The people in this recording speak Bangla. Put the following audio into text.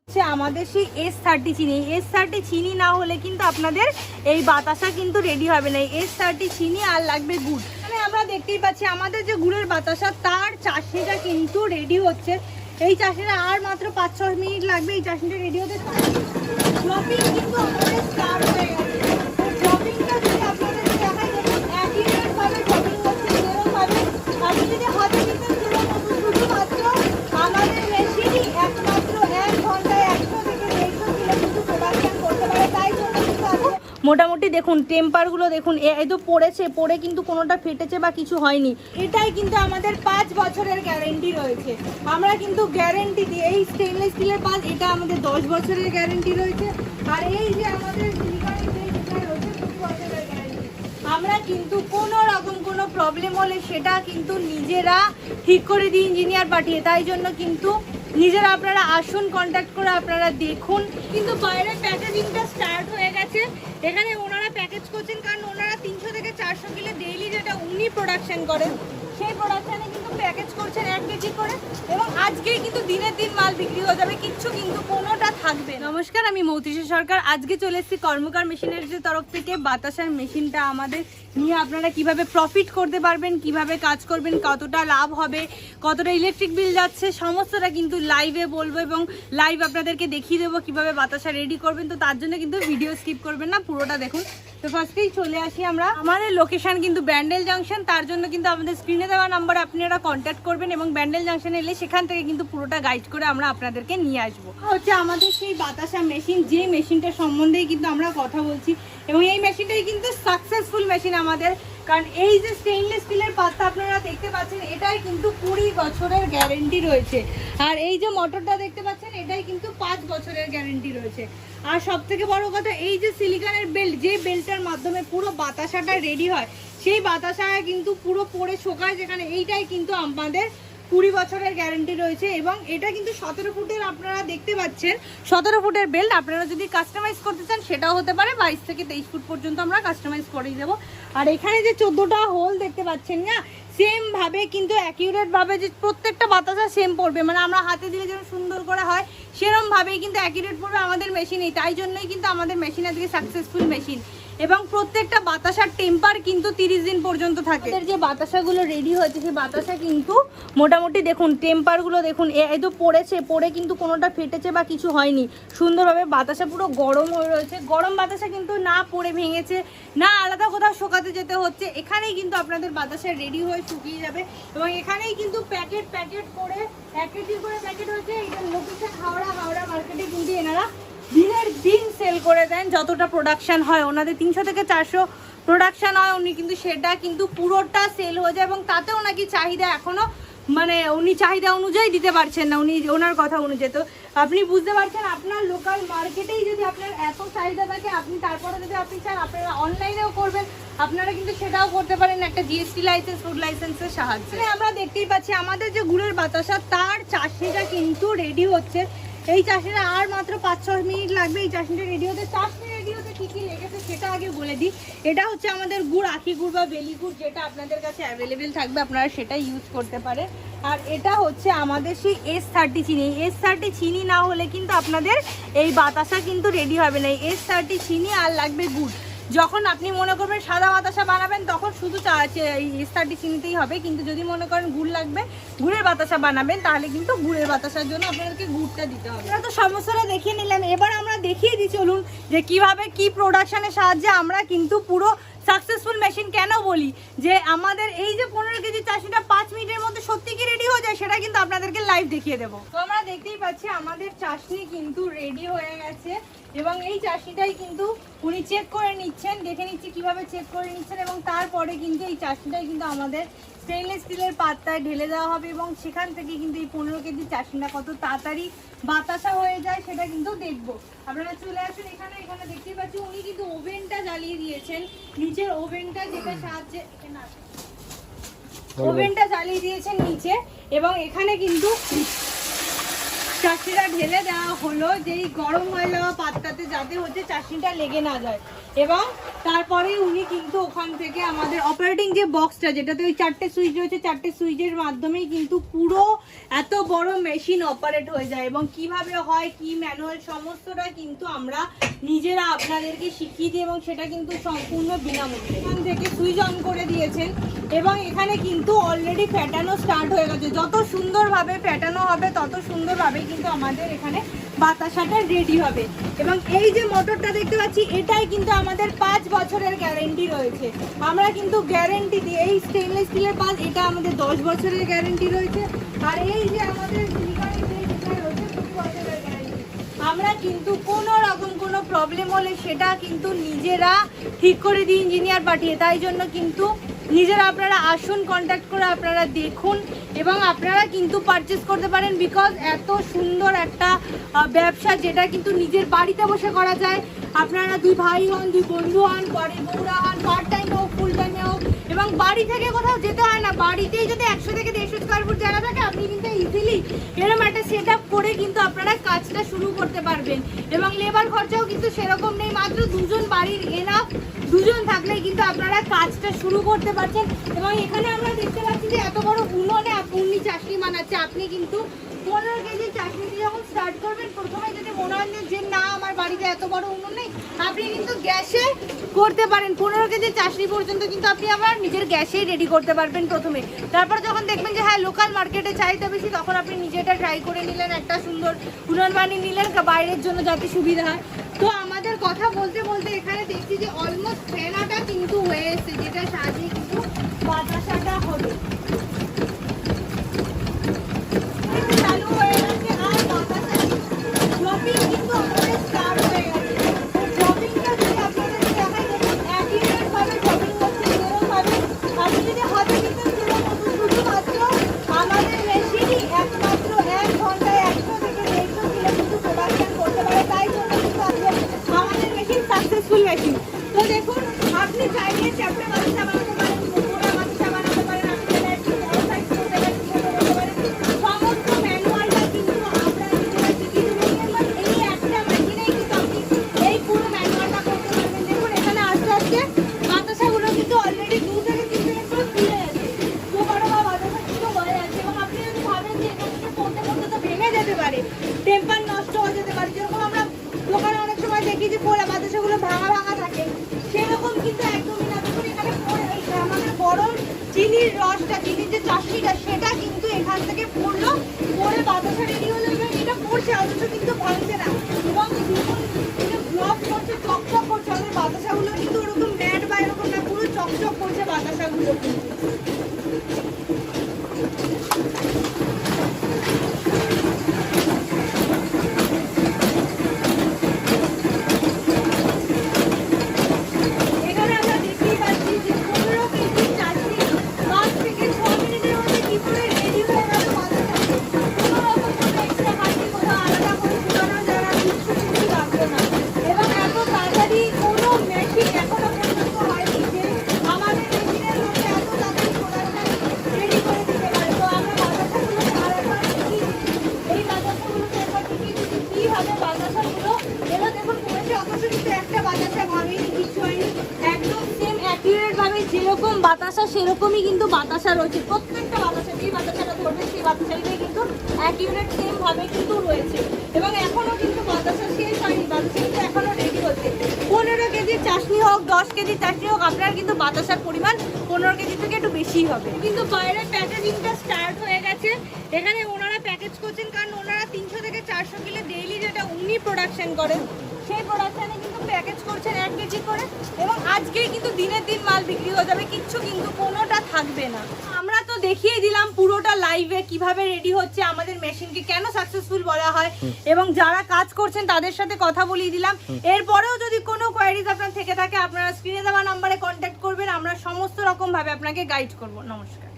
আমাদের সেই S30 চিনি, S30 চিনি না হলে কিন্তু আপনাদের এই বাতাসা কিন্তু রেডি হবে না। S30 চিনি আর লাগবে গুড়। মানে আমরা দেখতেই পাচ্ছি আমাদের যে গুড়ের বাতাসা তার চাশনিটা কিন্তু রেডি হচ্ছে। এই চাশনিটা আর মাত্র 5-6 মিনিট লাগবে এই চাশনিটা রেডি হতে। ড্রপিং কিন্তু আমাদের স্টার্ট হয়ে গেছে। ড্রপিংটা যদি আপনাদের দেখাই দেখুন অ্যাকিউরেটভাবে ড্রপিং হচ্ছে, যেরকমভাবে আপনি যদি হাতে নিতে শুধুমাত্র আমাদের মেশিনই একমাত্র 1 ঘন্টায় 100 থেকে 150 কিলো কিন্তু প্রোডাকশন করতে পারে। তাই জন্য কিন্তু মোটামুটি দেখুন টেম্পারগুলো দেখুন, এই তো পড়েছে, পড়ে কিন্তু কোনোটা ফেটেছে বা কিছু হয়নি। এটাই কিন্তু আমাদের 5 বছরের গ্যারেন্টি রয়েছে। আমরা কিন্তু গ্যারেন্টি দিই এই স্টেনলেস স্টিলের পাত, এটা আমাদের 10 বছরের গ্যারেন্টি রয়েছে। আর এই যে আমাদের আমরা কিন্তু কোনো রকম কোনো প্রবলেম হলে সেটা কিন্তু নিজেরা ঠিক করে দিই ইঞ্জিনিয়ার পাঠিয়ে। তাই জন্য কিন্তু নিজেরা আপনারা আসুন, কন্ট্যাক্ট করে আপনারা দেখুন। কিন্তু বাইরে প্যাকেজিংটা স্টার্ট হয়ে গেছে। এখানে ওনারা প্যাকেজ করছেন, কারণ ওনারা 300 থেকে 400 কিলো ডেইলি যেটা উনি প্রোডাকশন করেন সেই প্রোডাকশানে কিন্তু প্যাকেজ করছেন 1 কেজি করে, এবং আজকেই কিন্তু দিনের দিন মাল বিক্রি হয়ে যাবে, কিচ্ছু কিন্তু কোনোটা থাকবে। নমস্কার, আমি মৌতিশা সরকার। আজকে চলে এসেছি কর্মকার মেশিনারিজের তরফ থেকে বাতাসার মেশিনটা আমাদের নিয়ে আপনারা কিভাবে প্রফিট করতে পারবেন, কিভাবে কাজ করবেন, কতটা লাভ হবে, কতটা ইলেকট্রিক বিল যাচ্ছে, সমস্তটা কিন্তু লাইভে বলবো এবং লাইভ আপনাদেরকে দেখিয়ে দেবো কিভাবে বাতাসা রেডি করবেন। তো তার জন্য কিন্তু ভিডিও স্কিপ করবেন না, পুরোটা দেখুন। তো ফার্স্টেই চলে আসি আমরা, আমাদের লোকেশন কিন্তু ব্যান্ডেল জাংশন। তার জন্য কিন্তু আমাদের স্ক্রিনে দেওয়া নাম্বারে আপনারা কন্ট্যাক্ট করবেন এবং ব্যান্ডেল জাংশনে এলে সেখান থেকে কিন্তু পুরোটা গাইড করে আমরা আপনাদেরকে নিয়ে আসবো। হচ্ছে আমাদের সেই বাতাসা মেশিন, যে মেশিনটা সম্বন্ধেই কিন্তু আমরা কথা বলছি, এবং এই মেশিনটাই কিন্তু সাকসেসফুল মেশিন আমাদের। কারণ এই যে স্টেইনলেস স্টিলের পাত্র আপনারা দেখতে পাচ্ছেন, এটাই কিন্তু 20 বছরের গ্যারেন্টি রয়েছে। আর এই যে মোটরটা দেখতে পাচ্ছেন, এটাই কিন্তু 5 বছরের গ্যারেন্টি রয়েছে। আর সব থেকে বড় কথা, এই যে সিলিকনের বেল্ট, যে বেল্টটার মাধ্যমে পুরো বাতাসাটা রেডি হয়, সেই বাতাসা কিন্তু পুরো পরে শোকায় যেখানে, এইটাই কিন্তু আমাদের 20 বছরের গ্যারেন্টি রয়েছে। এবং এটা কিন্তু 17 ফুটের আপনারা দেখতে পাচ্ছেন, 17 ফুটের বেল্ট। আপনারা যদি কাস্টমাইজ করতে চান সেটাও হতে পারে, 22 থেকে 23 ফুট পর্যন্ত আমরা কাস্টমাইজ করেই দেবো। আর এখানে যে 14টা হোল দেখতে পাচ্ছেন না, সেম ভাবে কিন্তু অ্যাকিউরেট ভাবে যে প্রত্যেকটা বাতাসা সেম পড়বে, মানে আমরা হাতে দিলে যেন সুন্দর করে হয় সেরকম ভাবেই কিন্তু অ্যাকিউরেট পড়বে আমাদের মেশিনেই। তাই জন্যই কিন্তু আমাদের মেশিন আজকে সাকসেসফুল মেশিন। এবং প্রত্যেকটা বাতাসার টেম্পার কিন্তু 30 দিন পর্যন্ত থাকে। যে বাতাসাগুলো রেডি হয়েছে সেই বাতাসা কিন্তু মোটামুটি দেখুন টেম্পারগুলো দেখুন, এই তো পড়েছে, পড়ে কিন্তু কোনোটা ফেটেছে বা কিছু হয়নি। সুন্দরভাবে বাতাসা পুরো গরম হয়ে রয়েছে। গরম বাতাসা কিন্তু না পড়ে ভেঙেছে, না আলাদা কোথাও শোকাতে যেতে হচ্ছে। এখানেই কিন্তু আপনাদের বাতাসা রেডি হয়ে শুকিয়ে যাবে। এবং এখানেই কিন্তু প্যাকেট করে 1 কেজি করে প্যাকেট হয়েছে। এটা লোকেশন হাওড়া মার্কেটে কিন্তু এনারা দিনের দিন সেল করে দেন। যতটা প্রোডাকশান হয় ওনাদের 300 থেকে 400 প্রোডাকশান হয়, উনি কিন্তু সেটা কিন্তু পুরোটা সেল হয়ে যায়। এবং তাতেও নাকি চাহিদা এখনও, মানে উনি চাহিদা অনুযায়ী দিতে পারছেন না, উনি ওনার কথা অনুযায়ী। তো আপনি বুঝতে পারছেন, আপনার লোকাল মার্কেটেই যদি আপনার এত চাহিদা থাকে, আপনি তারপরে যদি আপনি চান আপনারা অনলাইনেও করবেন, আপনারা কিন্তু সেটাও করতে পারেন একটা জিএসটি লাইসেন্স, ফুড লাইসেন্সের সাহায্যে। আমরা দেখতেই পাচ্ছি আমাদের যে গুড়ের বাতাসা তার চাশনিটা কিন্তু রেডি হচ্ছে। এই চাশনিটা আর মাত্র 5-6 মিনিট লাগবে এই চাশনিটা রেডি হতে। চাশনি রেডি হতে কী কী লেগেছে সেটা আগে বলে দিই। এটা হচ্ছে আমাদের গুড়, আখি গুড় বা বেলি গুড়, যেটা আপনাদের কাছে অ্যাভেলেবেল থাকবে আপনারা সেটাই ইউজ করতে পারেন। আর এটা হচ্ছে আমাদের সেই S30 চিনি। S30 চিনি না হলে কিন্তু আপনাদের এই বাতাসা কিন্তু রেডি হবে না। S30 চিনি আর লাগবে গুড়। যখন আপনি মনে করবেন সাদা বাতাসা বানাবেন তখন শুধু S30 চিনিতেই হবে, কিন্তু যদি মনে করেন গুড় লাগবে, গুড়ের বাতাসা বানাবেন, তাহলে কিন্তু গুড়ের বাতাসার জন্য আপনাদেরকে গুড়টা দিতে হবে। আমরা তো সমস্যাটা দেখিয়ে নিলাম, এবার আমরা দেখিয়ে দিই চলুন যে কিভাবে কি প্রোডাকশনের সাহায্যে আমরা কিন্তু পুরো সাকসেসফুল মেশিন। কেন বলি যে আমাদের এই যে 15 কেজি চাশনিটা 5 মিনিটের মধ্যে সত্যি কি রেডি হয়ে যায়, সেটা কিন্তু আপনাদেরকে লাইভ দেখিয়ে দেবো। তো আমরা দেখতেই পাচ্ছি আমাদের চাশনি কিন্তু রেডি হয়ে গেছে। এবং এই চাশনিটাই কিন্তু উনি চেক করে নিচ্ছেন, দেখে নিচ্ছি কিভাবে চেক করে নিচ্ছেন। এবং তারপরে কিন্তু এই চাশনিটাই কিন্তু আমাদের স্টেনলেস স্টিলের পাত্রায় ঢেলে দেওয়া হবে, এবং সেখান থেকে কিন্তু এই 15 কেজি চাশনিটা কত তাড়াতাড়ি বাতাসা হয়ে যায় সেটা কিন্তু দেখবো। আপনারা চলে আসুন এখানে। এখানে দেখতেই পাচ্ছি উনি কিন্তু ওভেনটা জ্বালিয়ে দিয়েছেন, নিচের ওভেনটা, যেটা সাহায্যে ওভেনটা জ্বালিয়ে দিয়েছেন নিচে। এবং এখানে কিন্তু চাটনিটা ঢেলে দেওয়া হলো, যেই গরম হয়ে যাওয়া পাত্রটাতে যাতে হচ্ছে চাটনিটা লেগে না যায়। এবং তারপরে উনি কিন্তু ওখান থেকে আমাদের অপারেটিং যে বক্সটা, যেটাতে ওই 4টে সুইচ রয়েছে, 4টে সুইচের মাধ্যমেই কিন্তু পুরো এত বড় মেশিন অপারেট হয়ে যায়। এবং কিভাবে হয়, কি ম্যানুয়াল, সমস্তটা কিন্তু আমরা নিজেরা আপনাদেরকে শিখিয়ে দিই এবং সেটা কিন্তু সম্পূর্ণ বিনামূল্যে। এখান থেকে সুইচ অন করে দিয়েছেন এবং এখানে কিন্তু অলরেডি ফ্যাটানো স্টার্ট হয়ে গেছে। যত সুন্দরভাবে ফ্যাটানো হবে তত সুন্দরভাবে কিন্তু আমাদের এখানে বাতাসাটা রেডি হবে। এবং এই যে মোটরটা দেখতে পাচ্ছি, এটাই কিন্তু আমাদের 5 বছরের গ্যারেন্টি রয়েছে। আমরা কিন্তু গ্যারেন্টি দিই। এই স্টেনলেস স্টিলের পাত, এটা আমাদের 10 বছরের গ্যারেন্টি রয়েছে। আর এই যে আমাদের আমরা কিন্তু কোনো রকম কোনো প্রবলেম হলে সেটা কিন্তু নিজেরা ঠিক করে দিই ইঞ্জিনিয়ার পাঠিয়ে। তাই জন্য কিন্তু নিজেরা আপনারা আসুন, কন্ট্যাক্ট করে আপনারা দেখুন এবং আপনারা কিন্তু পারচেস করতে পারেন। বিকজ এত সুন্দর একটা ব্যবসা, যেটা কিন্তু নিজের বাড়িতে বসে করা যায়। আপনারা 2 ভাই হন, 2 বন্ধু হন, বাড়ির বউরা হন, পার্ট টাইম হোক, ফুল টাইমে হোক, এবং বাড়ি থেকে কোথাও যেতে হয় না। বাড়িতেই যদি 100 থেকে 150 স্কোয়ার ফুট জায়গা থাকে, আপনি কিন্তু ইজিলি এরকম একটা সেট আপ করে কিন্তু আপনারা কাজটা শুরু করতে পারবেন। এবং লেবার খরচাও কিন্তু সেরকম নেই, মাত্র 2 জন বাড়ির এনাফ, 2 জন থাকলেই কিন্তু আপনারা কাজটা শুরু করতে পারছেন। এবং এখানে আমরা দেখতে পাচ্ছি যে এত বড় উনুনে উনি চাটনি বানাচ্ছে। আপনি কিন্তু 15 কেজি চাটনি যখন স্টার্ট করবেন, প্রথমে যদি মনে হয় যে না আমার বাড়িতে এত বড় উনুন নেই, আপনি কিন্তু গ্যাসে করতে পারেন। 15 কেজি চাটনি পর্যন্ত কিন্তু আপনি আবার নিজের গ্যাসেই রেডি করতে পারবেন প্রথমে। তারপর যখন দেখবেন যে হ্যাঁ লোকাল মার্কেটে চাহিদা বেশি, তখন আপনি নিজেটা ট্রাই করে নিলেন, একটা সুন্দর উনুন বানিয়ে নিলেন বাইরের জন্য যাতে সুবিধা হয়। তো আমাদের কথা বলতে বলতে এখানে দেখছি যে অলমোস্ট ফেনাটা কিন্তু হয়ে এসেছে, যেটা সাজিয়ে কিন্তু বাতাসাটা হবে। চালু হয়ে গেছে আর বাতাসা ড্রপিং কিন্তু আমাদের স্টার্ট হয়ে গেছে। ড্রপিংটা যদি আপনাদের দেখাই, দেখুন অ্যাকিউরেটভাবে ড্রপিং হচ্ছে এরকমভাবে। আপনি যদি হাতে কিন্তু শুধুমাত্র আমাদের মেশিনই একমাত্র 1 ঘন্টায় 100 থেকে 150 কিলো কিন্তু প্রোডাকশন করতে পারে। তাই জন্য কিন্তু আমাদের মেশিন সাকসেসফুল মেশিন। তো দেখুন, আপনি চাইলে চ্যাপটা বাতাসা বানাতে পারেন, মোড়া বাতাসা বানাতে পারেন, আপনি চাইলে একটু বড় সাইজ করতে পারেন, ছোট করতে পারেন। সমস্ত ম্যানুয়ালটা কিন্তু আমরা নিজেরা শিখিয়ে দেবো। এবং এই একটা মেশিনেই কিন্তু আপনি এই পুরো ম্যানুয়ালটা করতে পারবেন। দেখুন এখানে আস্তে আস্তে বাতাসাগুলো কিন্তু অলরেডি 2 থেকে 3 মিনিট পর ফিরে যাচ্ছে। তো বড় বা বাতাসা কিন্তু হয়ে যাচ্ছে। এবং আপনি যদি ভাবেন যে এখান থেকে পড়তে পড়তে তো ভেঙে যেতে পারে, টেম্পার নষ্ট হয়ে যেতে পারে, যেরকম আমরা দোকানে অনেক সময় দেখি যে পোড়া বাতাসাগুলো ভাঙা ভাঙা থাকে, সেরকম কিন্তু একদমই না। দেখুন এখানে আমাদের গরম চিনির রসটা, চিনির যে চাটনিটা, সেটা কিন্তু এখান থেকে পড়লো, পরে বাতাসা রেডি হলো। এবং এটা পড়ছে অথচ কিন্তু ভাঙছে না। এবং দেখুন ব্লক করছে, চকচক করছে। আমাদের বাতাসাগুলো কিন্তু ওরকম ম্যাট বা এরকম না, পুরো চকচক করছে বাতাসাগুলো কিন্তু। যেরকম বাতাসা সেরকমই কিন্তু বাতাসা রয়েছে। প্রত্যেকটা বাতাসা, যেই বাতাসাটা ধরবে সেই বাতাসাটাই কিন্তু অ্যাকিউরেট সেম ভাবে কিন্তু রয়েছে। এবং এখনো কিন্তু বাতাসা শেষ হয়নি, বাতাসা কিন্তু এখনো রেডি হচ্ছে। 15 কেজি চাটনি হোক, 10 কেজি চাটনি হোক, আপনার কিন্তু বাতাসার পরিমাণ 15 কেজি থেকে একটু বেশিই হবে। কিন্তু বাইরে প্যাকেজিংটা স্টার্ট হয়ে গেছে। এখানে ওনারা প্যাকেজ করছেন, কারণ ওনারা 300 থেকে 400 কিলো ডেইলি যেটা উনি প্রোডাকশন করেন, সেই প্রোডাকশানে কিন্তু প্যাকেজ করছেন 1 কেজি করে। এবং আজকেই কিন্তু দিনের দিন মাল বিক্রি হয়ে যাবে, কিচ্ছু কিন্তু কোনোটা থাকবে না। আমরা তো দেখিয়ে দিলাম পুরোটা লাইভে কিভাবে রেডি হচ্ছে, আমাদের মেশিনকে কেন সাকসেসফুল বলা হয়, এবং যারা কাজ করছেন তাদের সাথে কথা বলিয়ে দিলাম। এরপরেও যদি কোনো কোয়ারিজ আপনার থেকে থাকে, আপনারা স্ক্রিনে দেওয়া নাম্বারে কন্ট্যাক্ট করবেন, আমরা সমস্ত রকম ভাবে আপনাকে গাইড করব। নমস্কার।